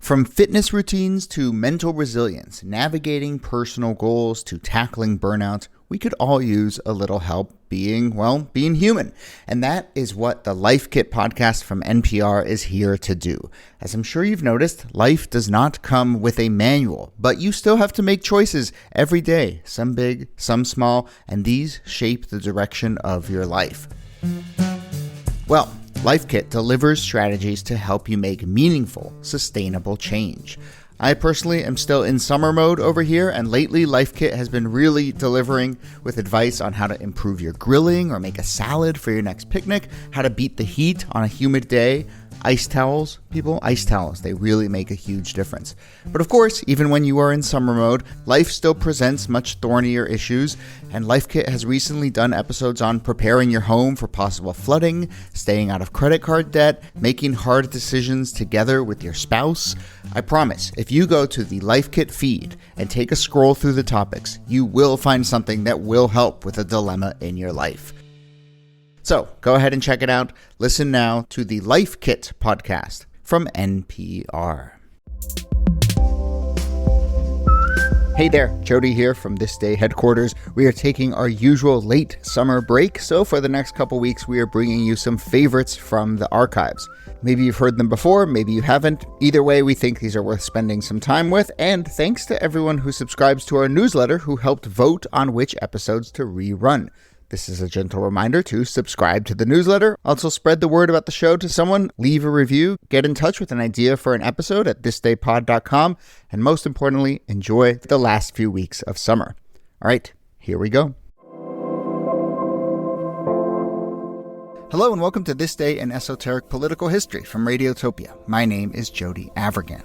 From fitness routines to mental resilience, navigating personal goals to tackling burnout, we could all use a little help being human. And that is what the Life Kit podcast from NPR is here to do. As I'm sure you've noticed, life does not come with a manual, but you still have to make choices every day, some big, some small, and these shape the direction of your life. Well, Life Kit delivers strategies to help you make meaningful, sustainable change. I personally am still in summer mode over here, and lately Life Kit has been really delivering with advice on how to improve your grilling or make a salad for your next picnic, how to beat the heat on a humid day. Ice towels, people, ice towels, they really make a huge difference. But of course, even when you are in summer mode, life still presents much thornier issues, and Life Kit has recently done episodes on preparing your home for possible flooding, staying out of credit card debt, making hard decisions together with your spouse. I promise, if you go to the Life Kit feed and take a scroll through the topics, you will find something that will help with a dilemma in your life. So go ahead and check it out. Listen now to the Life Kit podcast from NPR. Hey there, Jody here from This Day headquarters. We are taking our usual late summer break, so for the next couple weeks we are bringing you some favorites from the archives. Maybe you've heard them before, maybe you haven't. Either way, we think these are worth spending some time with, and thanks to everyone who subscribes to our newsletter who helped vote on which episodes to rerun. This is a gentle reminder to subscribe to the newsletter. Also spread the word about the show to someone, leave a review, get in touch with an idea for an episode at thisdaypod.com, and most importantly, enjoy the last few weeks of summer. All right, here we go. Hello and welcome to This Day in Esoteric Political History from Radiotopia. My name is Jody Avirgan.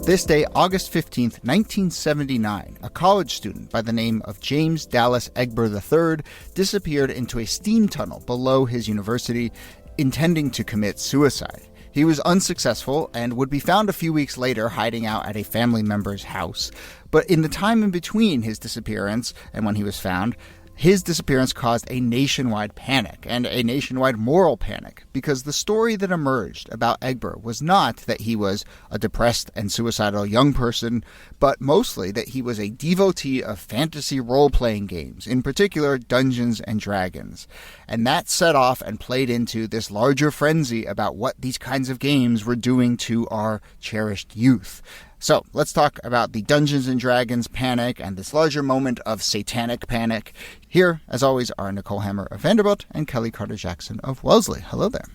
This day, August 15th, 1979, a college student by the name of James Dallas Egber III disappeared into a steam tunnel below his university, intending to commit suicide. He was unsuccessful and would be found a few weeks later hiding out at a family member's house. But in the time in between his disappearance and when he was found, his disappearance caused a nationwide panic, and a nationwide moral panic, because the story that emerged about Egber was not that he was a depressed and suicidal young person, but mostly that he was a devotee of fantasy role-playing games, in particular Dungeons and Dragons. And that set off and played into this larger frenzy about what these kinds of games were doing to our cherished youth. So let's talk about the Dungeons and Dragons panic and this larger moment of satanic panic. Here, as always, are Nicole Hammer of Vanderbilt and Kellie Carter-Jackson of Wellesley. Hello there.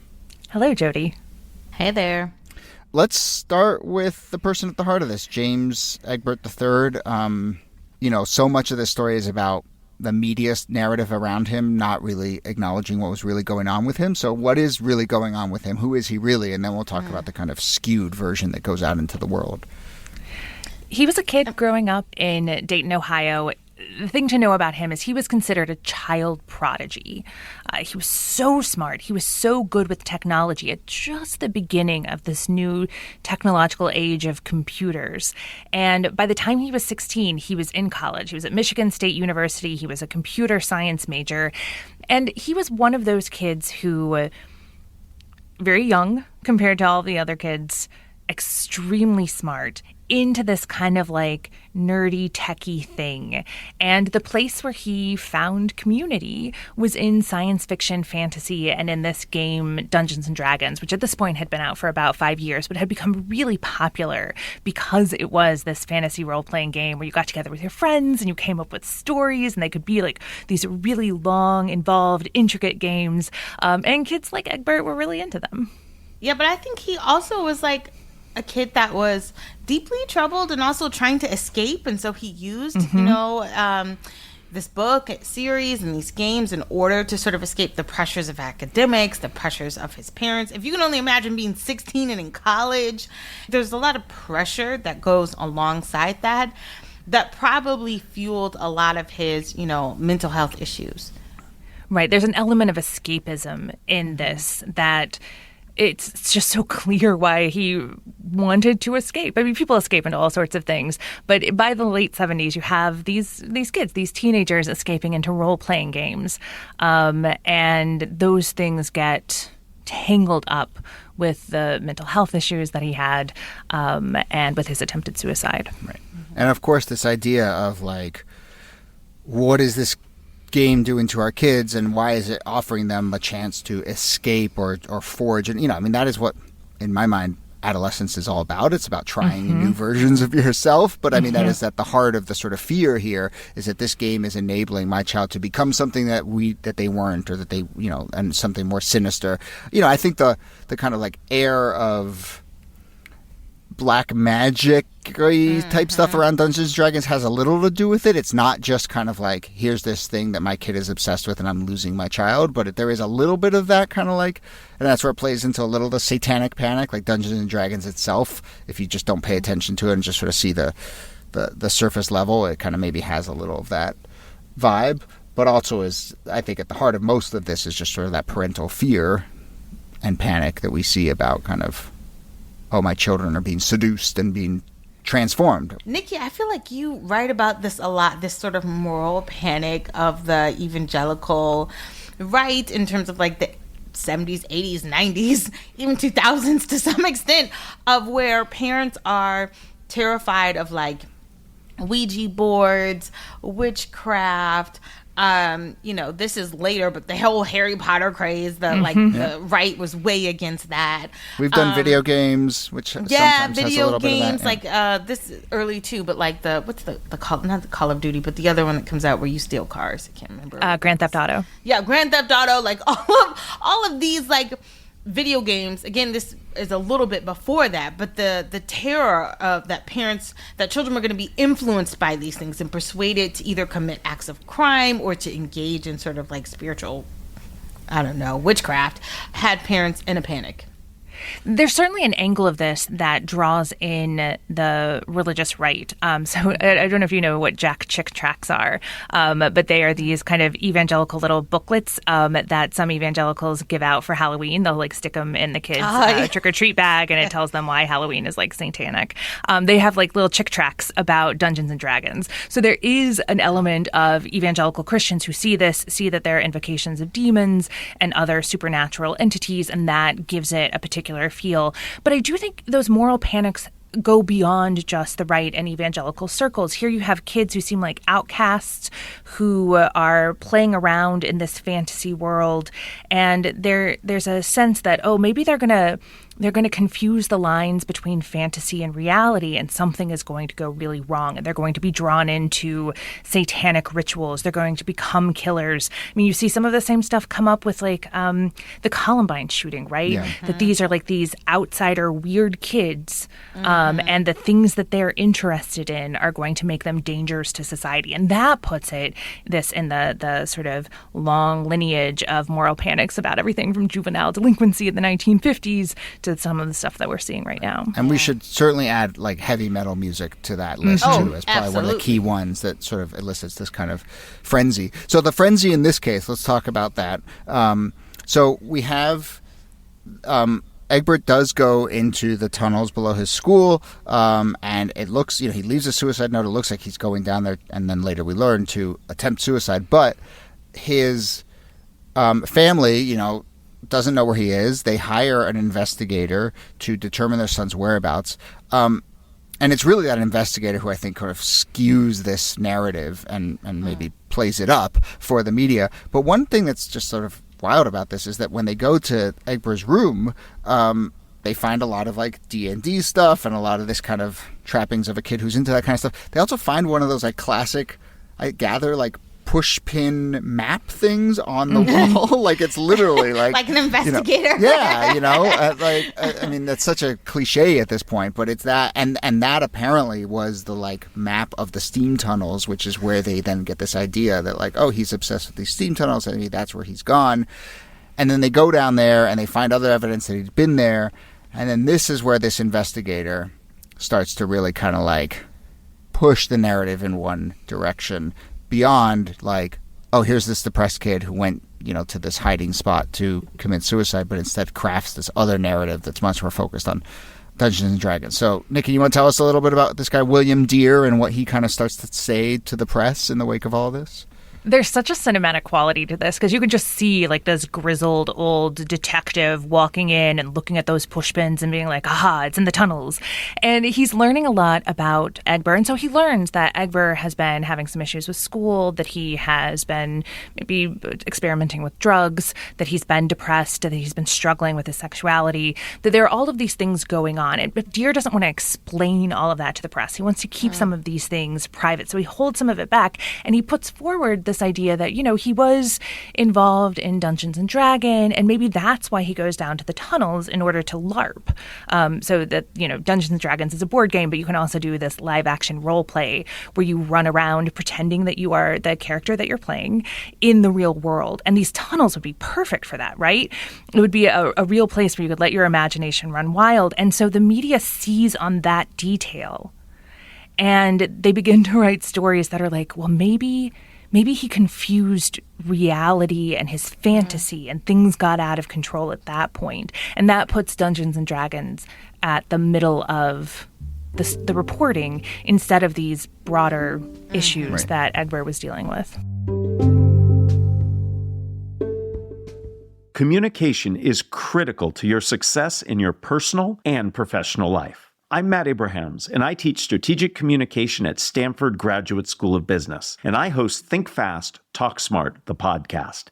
Hello, Jody. Hey there. Let's start with the person at the heart of this, James Egber III. So much of this story is about the media narrative around him not really acknowledging what was really going on with him. So what is really going on with him? Who is he really? And then we'll talk about the kind of skewed version that goes out into the world. He was a kid growing up in Dayton, Ohio. The thing to know about him is he was considered a child prodigy. He was so smart. He was so good with technology at just the beginning of this new technological age of computers. And by the time he was 16, he was in college. He was at Michigan State University. He was a computer science major. And he was one of those kids who, very young compared to all the other kids, extremely smart, into this kind of like nerdy, techie thing. And the place where he found community was in science fiction, fantasy, and in this game, Dungeons and Dragons, which at this point had been out for about 5 years, but had become really popular because it was this fantasy role-playing game where you got together with your friends and you came up with stories, and they could be like these really long, involved, intricate games. And kids like Egbert were really into them. Yeah, but I think he also was like a kid that was deeply troubled and also trying to escape. And so he used, this book series and these games in order to sort of escape the pressures of academics, the pressures of his parents. If you can only imagine being 16 and in college, there's a lot of pressure that goes alongside that probably fueled a lot of his, mental health issues. Right. There's an element of escapism in this that it's just so clear why he wanted to escape. I mean, people escape into all sorts of things. But by the late 70s, you have these kids, these teenagers escaping into role-playing games. And those things get tangled up with the mental health issues that he had, and with his attempted suicide. Right. And of course, this idea of like, what is this game doing to our kids, and why is it offering them a chance to escape or forge? And I mean, that is what, in my mind, adolescence is all about. It's about trying new versions of yourself. But I mean, that is at the heart of the sort of fear here, is that this game is enabling my child to become something that they weren't, or that they, and something more sinister. I think the kind of like air of black magic type stuff around Dungeons and Dragons has a little to do with it. It's not just kind of like, here's this thing that my kid is obsessed with and I'm losing my child, but there is a little bit of that kind of like, and that's where it plays into a little the satanic panic, like Dungeons and Dragons itself. If you just don't pay attention to it and just sort of see the surface level, it kind of maybe has a little of that vibe, but also is, I think, at the heart of most of this is just sort of that parental fear and panic that we see about kind of, oh, my children are being seduced and being transformed. Niki, I feel like you write about this a lot, this sort of moral panic of the evangelical right, in terms of like the 70s, 80s, 90s, even 2000s to some extent, of where parents are terrified of like Ouija boards, witchcraft. This is later, but the whole Harry Potter craze, the right was way against that. We've done video games, which sometimes has a little games bit of that, like this is early too, but like what's the call, not the Call of Duty, but the other one that comes out where you steal cars. I can't remember. Grand Theft Auto. Yeah, Grand Theft Auto. Like all of these like video games. Again, this is a little bit before that, but the terror of that children are going to be influenced by these things and persuaded to either commit acts of crime or to engage in sort of like spiritual, witchcraft, had parents in a panic. There's certainly an angle of this that draws in the religious right. So I don't know if you know what Jack Chick tracts are, but they are these kind of evangelical little booklets that some evangelicals give out for Halloween. They'll like stick them in the kids' trick-or-treat bag, and it tells them why Halloween is like satanic. They have like little chick tracts about Dungeons and Dragons. So there is an element of evangelical Christians who see that there are invocations of demons and other supernatural entities, and that gives it a particular feel. But I do think those moral panics go beyond just the right and evangelical circles. Here you have kids who seem like outcasts, who are playing around in this fantasy world, and there's a sense that, maybe they're gonna confuse the lines between fantasy and reality, and something is going to go really wrong, and they're going to be drawn into satanic rituals. They're going to become killers. I mean, you see some of the same stuff come up with like the Columbine shooting, right? Yeah. That these are like these outsider weird kids, and the things that they're interested in are going to make them dangerous to society. And that puts this in the sort of long lineage of moral panics about everything from juvenile delinquency in the 1950s to some of the stuff that we're seeing right now. And we should certainly add like heavy metal music to that list too, as probably one of the key ones that sort of elicits this kind of frenzy. So the frenzy in this case, let's talk about that. So we have Egbert does go into the tunnels below his school, and it looks, he leaves a suicide note. It looks like he's going down there, and then later we learn to attempt suicide. But his family, doesn't know where he is. They hire an investigator to determine their son's whereabouts. And it's really that investigator who I think kind of skews this narrative and maybe plays it up for the media. But one thing that's just sort of wild about this is that when they go to Egbert's room, they find a lot of like D&D stuff and a lot of this kind of trappings of a kid who's into that kind of stuff. They also find one of those like classic, I gather, like push pin map things on the wall. Like it's literally like like an investigator. I mean, that's such a cliche at this point, but it's that, and that apparently was the like map of the steam tunnels, which is where they then get this idea that like, he's obsessed with these steam tunnels, and that's where he's gone. And then they go down there and they find other evidence that he'd been there, and then this is where this investigator starts to really kind of like push the narrative in one direction beyond like, here's this depressed kid who went, to this hiding spot to commit suicide, but instead crafts this other narrative that's much more focused on Dungeons and Dragons. So, Niki, you want to tell us a little bit about this guy, William Deere, and what he kind of starts to say to the press in the wake of all of this? There's such a cinematic quality to this because you can just see like this grizzled old detective walking in and looking at those pushpins and being like, aha, it's in the tunnels. And he's learning a lot about Egber. And so he learns that Egber has been having some issues with school, that he has been maybe experimenting with drugs, that he's been depressed, that he's been struggling with his sexuality, that there are all of these things going on. But Deere doesn't want to explain all of that to the press. He wants to keep some of these things private. So he holds some of it back, and he puts forward this idea that, you know, he was involved in Dungeons and Dragons, and maybe that's why he goes down to the tunnels in order to LARP. So that, you know, Dungeons and Dragons is a board game, but you can also do this live action role play where you run around pretending that you are the character that you're playing in the real world. And these tunnels would be perfect for that, right? It would be a real place where you could let your imagination run wild. And so the media sees on that detail, and they begin to write stories that are like, well, maybe he confused reality and his fantasy, and things got out of control at that point. And that puts Dungeons and Dragons at the middle of the reporting instead of these broader issues that Egber was dealing with. Communication is critical to your success in your personal and professional life. I'm Matt Abrahams, and I teach strategic communication at Stanford Graduate School of Business, and I host Think Fast, Talk Smart, the podcast.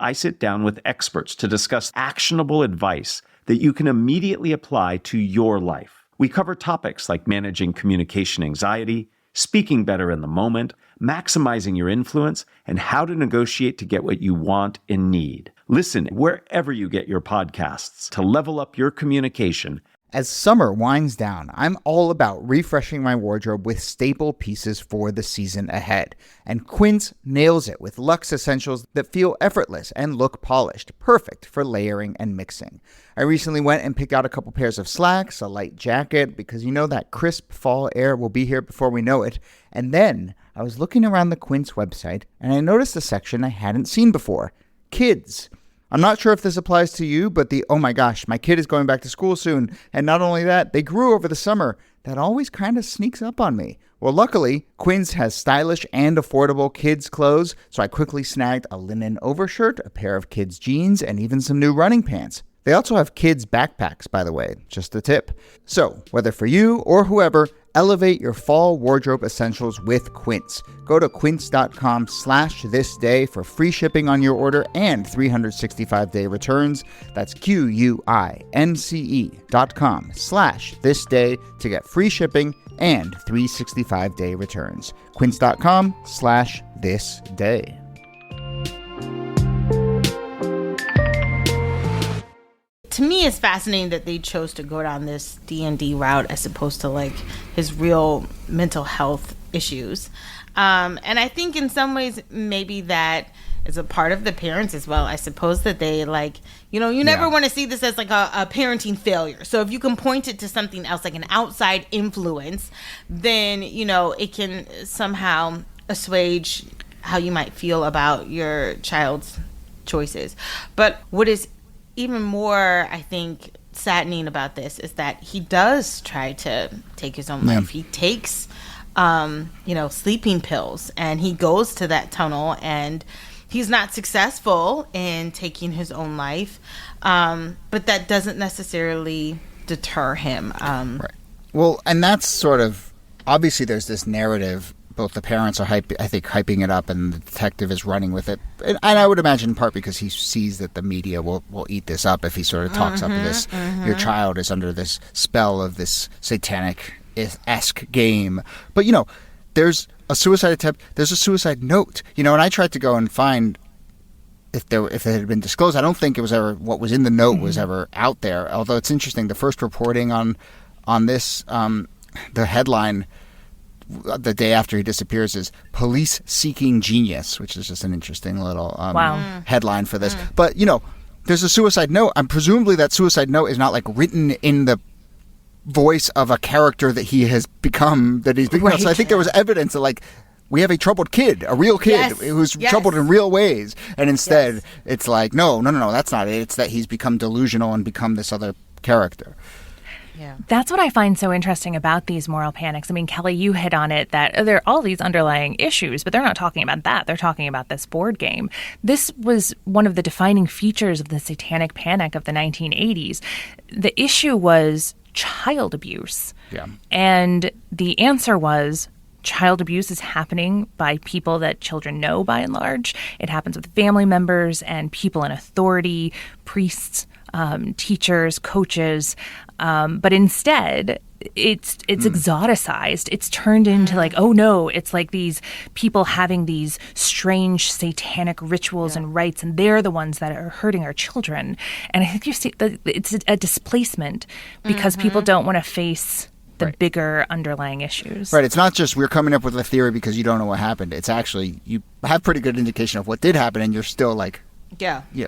I sit down with experts to discuss actionable advice that you can immediately apply to your life. We cover topics like managing communication anxiety, speaking better in the moment, maximizing your influence, and how to negotiate to get what you want and need. Listen wherever you get your podcasts to level up your communication. As summer winds down, I'm all about refreshing my wardrobe with staple pieces for the season ahead. And Quince nails it with luxe essentials that feel effortless and look polished, perfect for layering and mixing. I recently went and picked out a couple pairs of slacks, a light jacket, because you know that crisp fall air will be here before we know it. And then I was looking around the Quince website, and I noticed a section I hadn't seen before: kids. I'm not sure if this applies to you, but oh my gosh, my kid is going back to school soon. And not only that, they grew over the summer. That always kind of sneaks up on me. Well, luckily, Quince has stylish and affordable kids' clothes, so I quickly snagged a linen overshirt, a pair of kids' jeans, and even some new running pants. They also have kids' backpacks, by the way, just a tip. So, whether for you or whoever, elevate your fall wardrobe essentials with Quince. Go to quince.com/thisday for free shipping on your order and 365-day returns. That's QUINCE.com/thisday to get free shipping and 365-day returns. Quince.com/thisday. To me, it's fascinating that they chose to go down this D&D route as opposed to like his real mental health issues. And I think in some ways, maybe that is a part of the parents as well. I suppose that they like, you know, you never want to see this as like a parenting failure. So if you can point it to something else, like an outside influence, then, you know, it can somehow assuage how you might feel about your child's choices. But what is even more, I think, saddening about this is that he does try to take his own life. He takes, sleeping pills, and he goes to that tunnel, and he's not successful in taking his own life. But that doesn't necessarily deter him. Right. Well, and that's sort of, obviously there's this narrative. Both the parents are, hyping it up, and the detective is running with it. And I would imagine in part because he sees that the media will eat this up if he sort of talks up this. Your child is under this spell of this satanic-esque game. But, you know, there's a suicide attempt. There's a suicide note. You know, and I tried to go and find if it had been disclosed. I don't think it was ever, what was in the note was ever out there. Although it's interesting, the first reporting on this, the headline the day after he disappears is "Police Seeking Genius," which is just an interesting little headline for this. But, you know, there's a suicide note. Presumably that suicide note is not like written in the voice of a character that he has become, that he's become. Right. So I think there was evidence that, like, we have a troubled kid, a real kid who's troubled in real ways. And instead it's like, no, that's not it. It's that he's become delusional and become this other character. Yeah. That's what I find so interesting about these moral panics. I mean, Kellie, you hit on it that there are all these underlying issues, but they're not talking about that. They're talking about this board game. This was one of the defining features of the satanic panic of the 1980s. The issue was child abuse. Yeah. And the answer was child abuse is happening by people that children know by and large. It happens with family members and people in authority, priests, teachers, coaches. But instead, it's exoticized. It's turned into like, oh no, it's like these people having these strange satanic rituals and rites, and they're the ones that are hurting our children. And I think you see it's a displacement because people don't want to face the bigger underlying issues. Right. It's not just we're coming up with a theory because you don't know what happened. It's actually you have pretty good indication of what did happen, and you're still like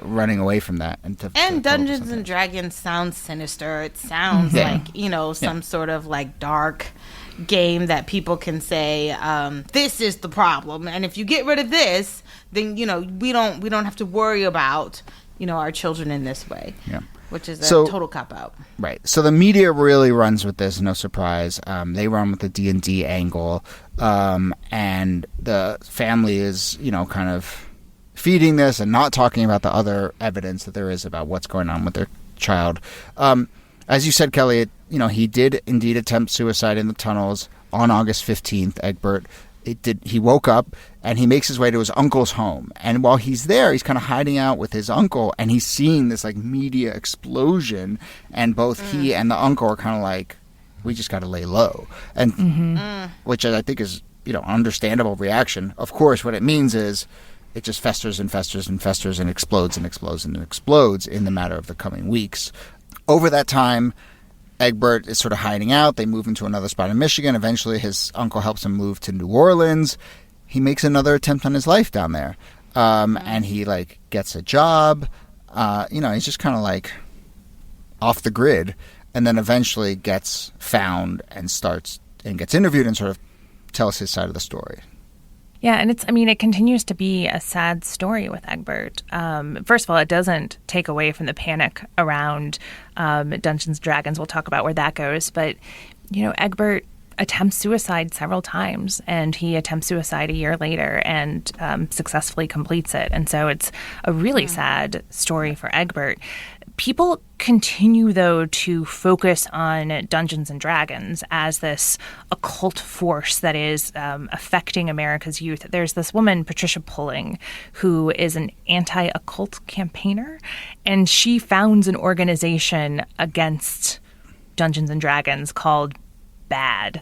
running away from that. And Dungeons and Dragons sounds sinister. It sounds like, some sort of like dark game that people can say, this is the problem. And if you get rid of this, then, we don't have to worry about, our children in this way. Yeah. Which is a total cop-out. Right. So the media really runs with this, no surprise. They run with the D&D angle. And the family is, kind of feeding this and not talking about the other evidence that there is about what's going on with their child. As you said, Kellie, he did indeed attempt suicide in the tunnels on August 15th, Egbert. He woke up and he makes his way to his uncle's home. And while he's there, he's kind of hiding out with his uncle, and he's seeing this like media explosion. And both he and the uncle are kind of like, we just got to lay low. And which I think is, understandable reaction. Of course, what it means is it just festers and festers and festers and explodes and explodes and explodes in the matter of the coming weeks. Over that time, Egbert is sort of hiding out. They move into another spot in Michigan. Eventually, his uncle helps him move to New Orleans. He makes another attempt on his life down there. And he, gets a job. He's just kind of, off the grid. And then eventually gets found and gets interviewed and sort of tells his side of the story. Yeah, and it continues to be a sad story with Egbert. First of all, it doesn't take away from the panic around Dungeons and Dragons. We'll talk about where that goes. But, Egbert attempts suicide several times, and he attempts suicide a year later and successfully completes it. And so it's a really sad story for Egbert. People continue, though, to focus on Dungeons and Dragons as this occult force that is affecting America's youth. There's this woman, Patricia Pulling, who is an anti-occult campaigner, and she founds an organization against Dungeons and Dragons called BAD.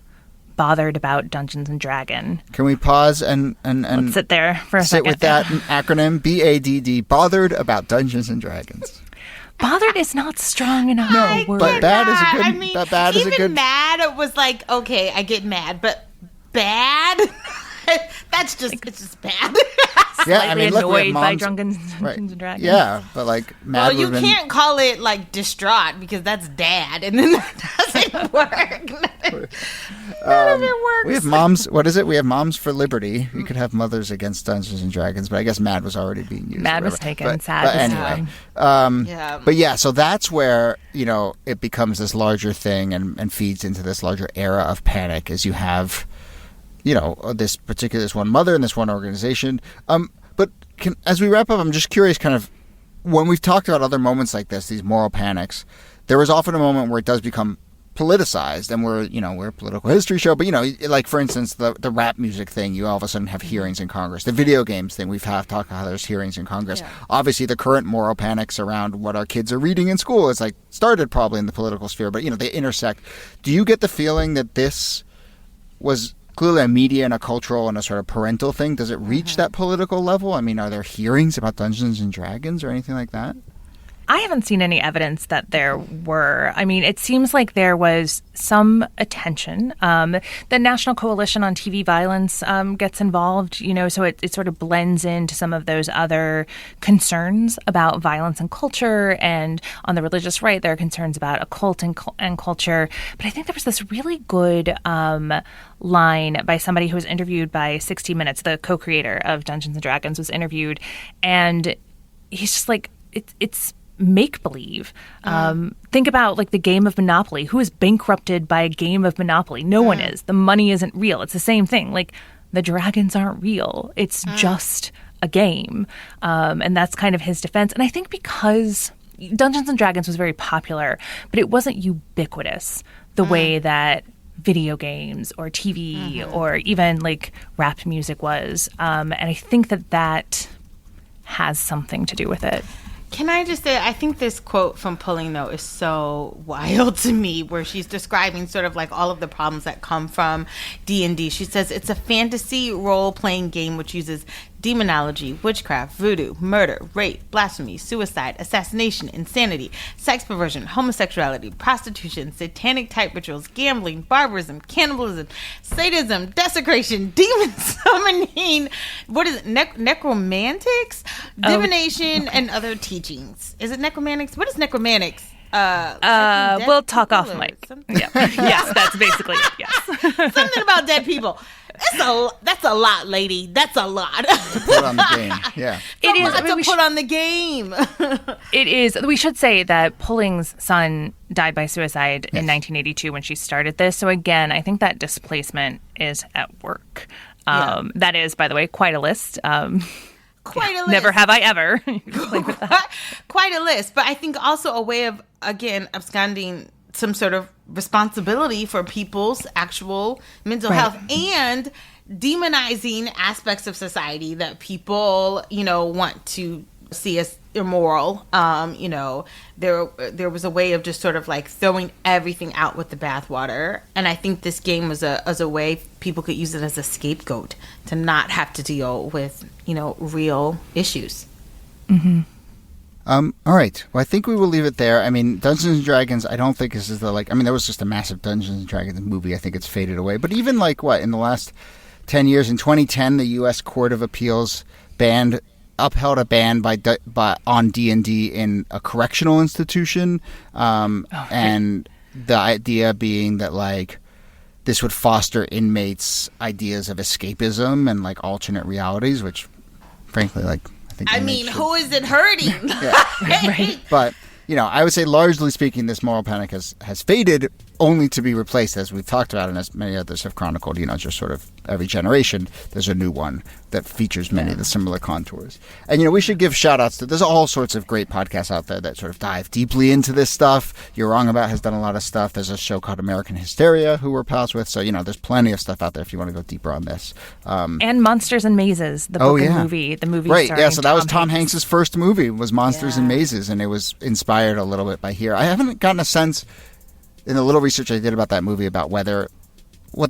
Bothered About Dungeons and Dragons. Can we pause and let's sit there for a second? Sit with that acronym, BADD, Bothered About Dungeons and Dragons. Bothered is not strong enough. No, but bad is a good. Bad is a good. Mad was like, okay, I get mad, but bad. It's just bad. Yeah, annoyed by Dungeons and Dragons. Yeah, but mad. Well, you can't call it distraught because that's dad, and then that doesn't work. None of it works. We have moms. What is it? We have Moms for Liberty. We could have Mothers Against Dungeons and Dragons, but I guess mad was already being used. Mad was taken. But Sad. Anyway, But yeah, so that's where it becomes this larger thing and feeds into this larger era of panic, as you have. This one mother and this one organization. But as we wrap up, I'm just curious, kind of, when we've talked about other moments like this, these moral panics, there was often a moment where it does become politicized, and we're a political history show, but for instance, the rap music thing, you all of a sudden have hearings in Congress. The video games thing, we've talked about how there's hearings in Congress. Yeah. Obviously, the current moral panics around what our kids are reading in school is started probably in the political sphere, but they intersect. Do you get the feeling that this was clearly a media and a cultural and a sort of parental thing? Does it reach that political level? Are there hearings about Dungeons and Dragons or anything like that? I haven't seen any evidence that there were. It seems like there was some attention. The National Coalition on TV Violence gets involved, so it sort of blends into some of those other concerns about violence and culture. And on the religious right, there are concerns about occult and culture. But I think there was this really good line by somebody who was interviewed by 60 Minutes. The co-creator of Dungeons and Dragons was interviewed. And he's just like, it's make-believe. Think about like the game of Monopoly. Who is bankrupted by a game of Monopoly? No one is. The money isn't real. It's the same thing. Like the dragons aren't real. It's just a game. And that's kind of his defense. And I think because Dungeons and Dragons was very popular, but it wasn't ubiquitous the way that video games or TV or even like rap music was. And I think that has something to do with it. Can I just say, I think this quote from Pulling Note is so wild to me, where she's describing sort of like all of the problems that come from D&D. She says, it's a fantasy role-playing game which uses demonology, witchcraft, voodoo, murder, rape, blasphemy, suicide, assassination, insanity, sex perversion, homosexuality, prostitution, satanic type rituals, gambling, barbarism, cannibalism, sadism, desecration, demon summoning, what is it, necromantics, divination, and other teachings. Is it necromantics? What is necromantics? We'll talk off mic. Yeah. Yes, that's basically it. Yes. Something about dead people. That's a lot, lady. That's a lot. To put on the game. Yeah. It is. To put on the game. It is. We should say that Pulling's son died by suicide in 1982 when she started this. So again, I think that displacement is at work. That is, by the way, quite a list. Quite a list. Never have I ever. Quite a list. But I think also a way of, again, absconding some sort of responsibility for people's actual mental health and demonizing aspects of society that people, want to see as immoral. There was a way of just sort of like throwing everything out with the bathwater. And I think this game was a way people could use it as a scapegoat to not have to deal with, real issues. Mm-hmm. All right. Well, I think we will leave it there. I mean, Dungeons and Dragons, I don't think this is there was just a massive Dungeons and Dragons movie. I think it's faded away. But even in the last 10 years, in 2010, the U.S. Court of Appeals upheld a ban on D&D in a correctional institution. And the idea being that this would foster inmates' ideas of escapism and alternate realities, which frankly who is it hurting? Right. But, I would say largely speaking, this moral panic has faded, only to be replaced, as we've talked about and as many others have chronicled, just sort of every generation, there's a new one that features many of the similar contours. And, we should give shout outs to, there's all sorts of great podcasts out there that sort of dive deeply into this stuff. You're Wrong About has done a lot of stuff. There's a show called American Hysteria, who we're pals with. So, there's plenty of stuff out there if you want to go deeper on this. And Monsters and Mazes, the book and movie. The movie right, starring so that was Tom Hanks' first movie, was Monsters and Mazes, and it was inspired a little bit by here. I haven't gotten a sense in the little research I did about that movie about what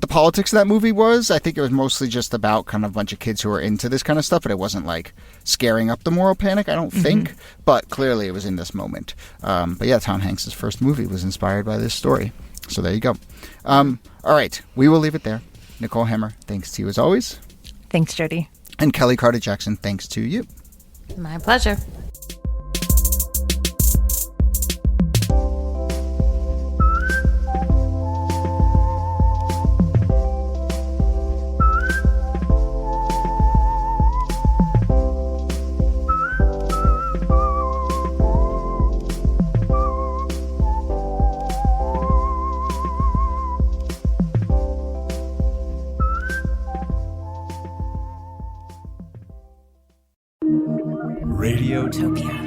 the politics of that movie was. I think it was mostly just about kind of a bunch of kids who were into this kind of stuff, but it wasn't scaring up the moral panic, I don't think. But clearly it was in this moment. But yeah, Tom Hanks' first movie was inspired by this story. So there you go. All right, we will leave it there. Nicole Hammer, thanks to you as always. Thanks, Jody. And Kellie Carter-Jackson, thanks to you. My pleasure. Radiotopia.